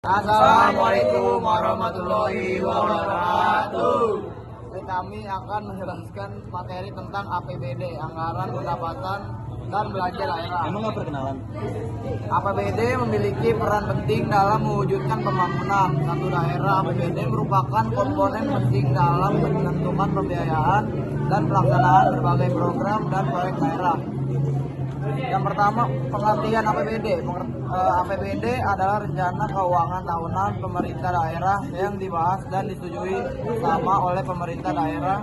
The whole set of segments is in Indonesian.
Assalamualaikum warahmatullahi wabarakatuh. Kami akan menjelaskan materi tentang APBD, Anggaran Pendapatan dan Belanja Daerah. Emang nggak perkenalan? APBD memiliki peran penting dalam mewujudkan pembangunan satu daerah. APBD merupakan komponen penting dalam menentukan pembiayaan dan pelaksanaan berbagai program dan proyek daerah. Yang pertama, pengertian APBD. APBD adalah rencana keuangan tahunan pemerintah daerah yang dibahas dan disetujui bersama oleh pemerintah daerah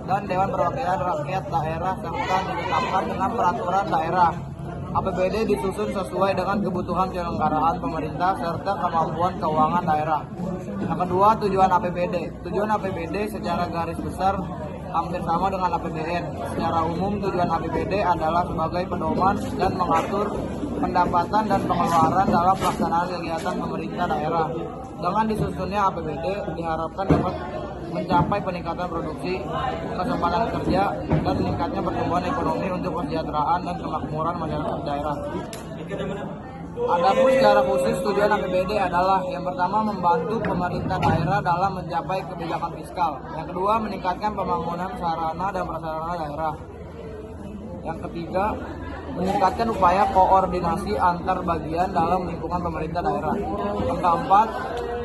dan Dewan Perwakilan Rakyat Daerah serta ditetapkan dengan peraturan daerah. APBD disusun sesuai dengan kebutuhan penyelenggaraan pemerintah serta kemampuan keuangan daerah. Yang kedua, tujuan APBD. Tujuan APBD secara garis besar hampir sama dengan APBN. Secara umum, tujuan APBD adalah sebagai pedoman dan mengatur pendapatan dan pengeluaran dalam pelaksanaan kegiatan pemerintah daerah. Dengan disusunnya APBD diharapkan dapat mencapai peningkatan produksi, kesempatan kerja, dan meningkatnya pertumbuhan ekonomi untuk kesejahteraan dan kemakmuran masyarakat daerah. Adapun secara khusus tujuan APBD adalah yang pertama membantu pemerintah daerah dalam mencapai kebijakan fiskal. Yang kedua meningkatkan pembangunan sarana dan prasarana daerah. Yang ketiga meningkatkan upaya koordinasi antar bagian dalam lingkungan pemerintah daerah. Yang keempat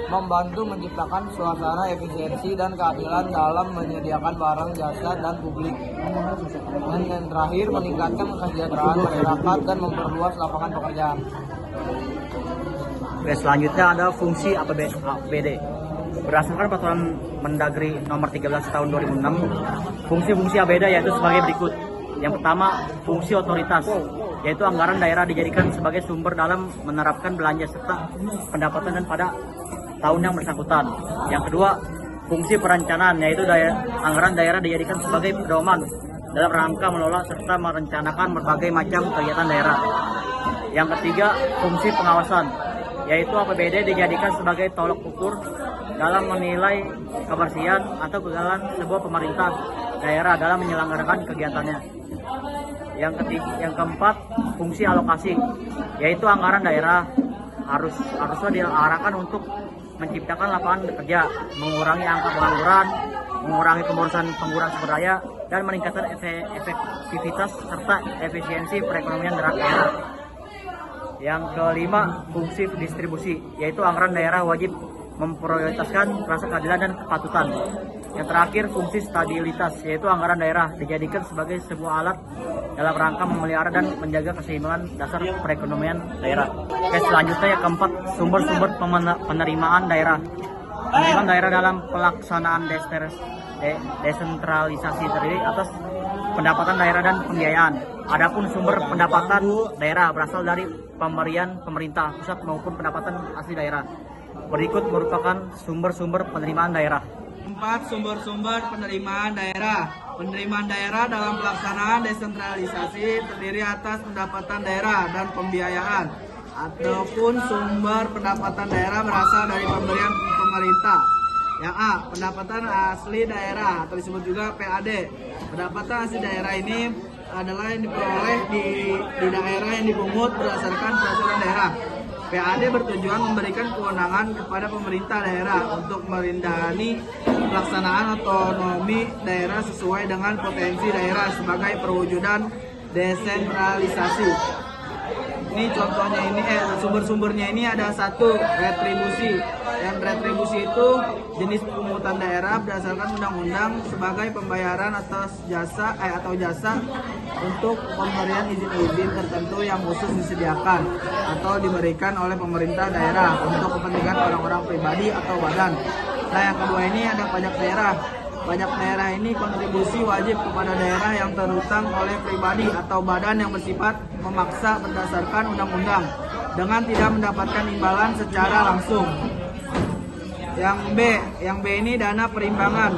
membantu menciptakan suasana efisiensi dan keadilan dalam menyediakan barang, jasa, dan publik. Dan yang terakhir meningkatkan kesejahteraan masyarakat dan memperluas lapangan pekerjaan. Oke, selanjutnya ada fungsi APBD. Berdasarkan peraturan Mendagri nomor 13 tahun 2006, fungsi-fungsi APBD yaitu sebagai berikut. Yang pertama, fungsi otoritas, yaitu anggaran daerah dijadikan sebagai sumber dalam menerapkan belanja serta pendapatan dan pada tahun yang bersangkutan. Yang kedua, fungsi perencanaan, yaitu anggaran daerah dijadikan sebagai pedoman dalam rangka mengelola serta merencanakan berbagai macam kegiatan daerah. Yang ketiga, fungsi pengawasan, yaitu APBD dijadikan sebagai tolok ukur dalam menilai kebersihan atau kegagalan sebuah pemerintah daerah dalam menyelenggarakan kegiatannya. Yang keempat, fungsi alokasi, yaitu anggaran daerah harusnya diarahkan untuk menciptakan lapangan kerja, mengurangi angka pengangguran, mengurangi pemborosan penggunaan sumber daya, dan meningkatkan efektivitas serta efisiensi perekonomian daerah. Yang kelima, fungsi distribusi, yaitu anggaran daerah wajib memprioritaskan rasa keadilan dan kepatutan. Yang terakhir, fungsi stabilitas, yaitu anggaran daerah dijadikan sebagai sebuah alat dalam rangka memelihara dan menjaga keseimbangan dasar perekonomian daerah. Oke, selanjutnya yang keempat, sumber-sumber penerimaan daerah. Penerimaan daerah dalam pelaksanaan desentralisasi terdiri atas pendapatan daerah dan pembiayaan. Adapun sumber pendapatan daerah berasal dari pemberian pemerintah pusat maupun pendapatan asli daerah. Berikut merupakan sumber-sumber penerimaan daerah. 4. Sumber-sumber penerimaan daerah. Penerimaan daerah dalam pelaksanaan desentralisasi terdiri atas pendapatan daerah dan pembiayaan. Ataupun sumber pendapatan daerah berasal dari pemberian pemerintah. Yang A, pendapatan asli daerah atau disebut juga PAD. Pendapatan asli daerah ini adalah yang diperoleh di daerah yang dipungut berdasarkan peraturan daerah. PAD bertujuan memberikan kewenangan kepada pemerintah daerah untuk merindani pelaksanaan otonomi daerah sesuai dengan potensi daerah sebagai perwujudan desentralisasi. Ini contohnya ini sumber-sumbernya ini ada satu, retribusi. Yang retribusi itu jenis pungutan daerah berdasarkan undang-undang sebagai pembayaran atas jasa untuk pemberian izin-izin tertentu yang khusus disediakan atau diberikan oleh pemerintah daerah untuk kepentingan orang-orang pribadi atau badan. Nah, yang kedua ini ada pajak daerah. Pajak daerah ini kontribusi wajib kepada daerah yang terhutang oleh pribadi atau badan yang bersifat memaksa berdasarkan undang-undang dengan tidak mendapatkan imbalan secara langsung. Yang B ini dana perimbangan.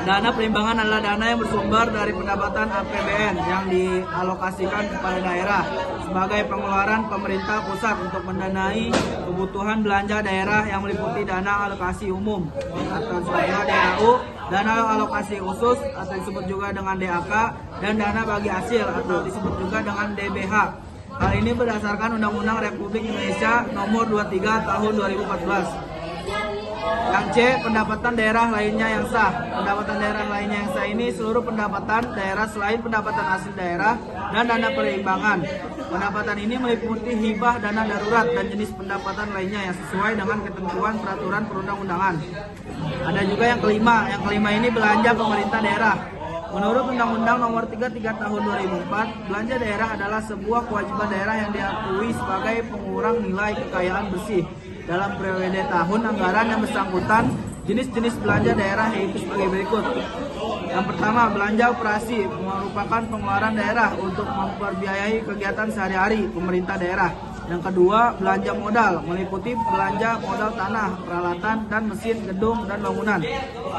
Dana perimbangan adalah dana yang bersumber dari pendapatan APBN yang dialokasikan kepada daerah sebagai pengeluaran pemerintah pusat untuk mendanai kebutuhan belanja daerah yang meliputi dana alokasi umum atau disebutnya DAU, dana alokasi khusus atau disebut juga dengan DAK, dan dana bagi hasil atau disebut juga dengan DBH. Hal ini berdasarkan Undang-Undang Republik Indonesia Nomor 23 Tahun 2014. Yang C, pendapatan daerah lainnya yang sah. Pendapatan daerah lainnya yang sah ini seluruh pendapatan daerah selain pendapatan asli daerah dan dana perimbangan. Pendapatan ini meliputi hibah, dana darurat, dan jenis pendapatan lainnya yang sesuai dengan ketentuan peraturan perundang-undangan. Ada juga yang kelima. Yang kelima ini belanja pemerintah daerah. Menurut Undang-Undang Nomor 33 Tahun 2004, belanja daerah adalah sebuah kewajiban daerah yang diakui sebagai pengurang nilai kekayaan bersih. Dalam periode tahun anggaran yang bersangkutan, jenis-jenis belanja daerah yaitu sebagai berikut. Yang pertama, belanja operasi merupakan pengeluaran daerah untuk memperbiayai kegiatan sehari-hari pemerintah daerah. Yang kedua, belanja modal meliputi belanja modal tanah, peralatan, dan mesin, gedung, dan bangunan.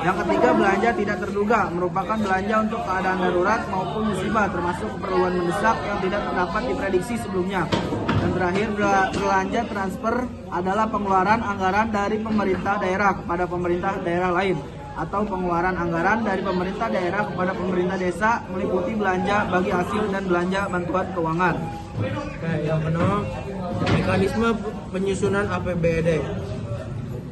Yang ketiga, belanja tidak terduga merupakan belanja untuk keadaan darurat maupun musibah termasuk keperluan mendesak yang tidak dapat diprediksi sebelumnya. Dan terakhir, belanja transfer adalah pengeluaran anggaran dari pemerintah daerah kepada pemerintah daerah lain atau pengeluaran anggaran dari pemerintah daerah kepada pemerintah desa meliputi belanja bagi hasil dan belanja bantuan keuangan. Yang kedua, mekanisme penyusunan APBD.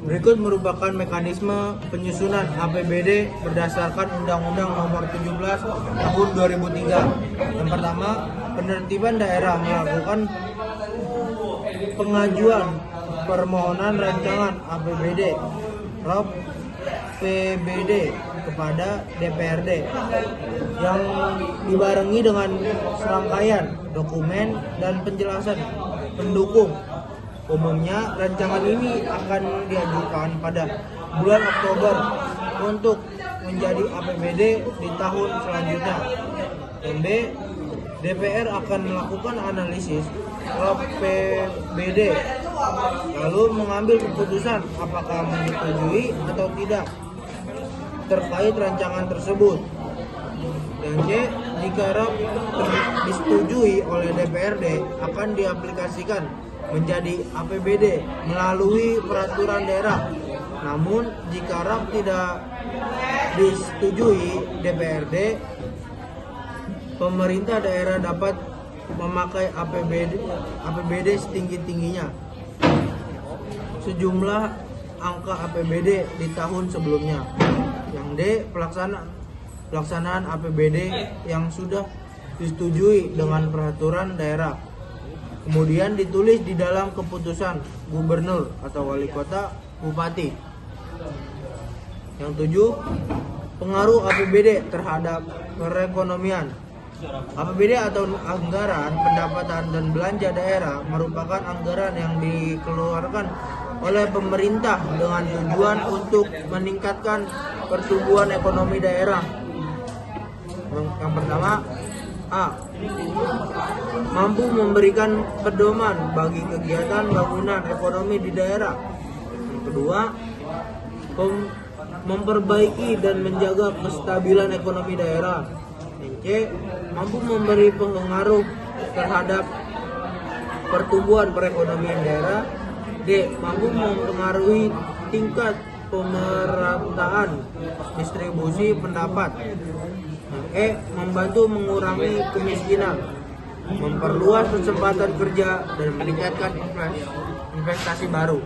Berikut merupakan mekanisme penyusunan APBD berdasarkan Undang-Undang Nomor 17 Tahun 2003. Yang pertama, penertiban daerah melakukan pengajuan permohonan rancangan APBD ROP PBD kepada DPRD yang dibarengi dengan serangkaian dokumen dan penjelasan pendukung. Umumnya rancangan ini akan diajukan pada bulan Oktober untuk menjadi APBD di tahun selanjutnya. Dan B, DPR akan melakukan analisis PBD lalu mengambil keputusan apakah menyetujui atau tidak terkait rancangan tersebut. Dan C, jika RAP disetujui oleh DPRD akan diaplikasikan menjadi APBD melalui peraturan daerah. Namun jika RAP tidak disetujui DPRD, pemerintah daerah dapat memakai APBD setinggi-tingginya sejumlah angka APBD di tahun sebelumnya. Yang D, pelaksanaan APBD yang sudah disetujui dengan peraturan daerah kemudian ditulis di dalam keputusan gubernur atau wali kota, bupati. Yang 7, pengaruh APBD terhadap perekonomian. APBD atau anggaran pendapatan dan belanja daerah merupakan anggaran yang dikeluarkan oleh pemerintah dengan tujuan untuk meningkatkan pertumbuhan ekonomi daerah. Yang pertama, A, mampu memberikan pedoman bagi kegiatan bangunan ekonomi di daerah. Yang kedua, memperbaiki dan menjaga kestabilan ekonomi daerah. Yang C, mampu memberi pengaruh terhadap pertumbuhan perekonomian daerah. D, mampu mempengaruhi tingkat pemerataan distribusi pendapat. E, membantu mengurangi kemiskinan, memperluas kesempatan kerja dan meningkatkan investasi baru.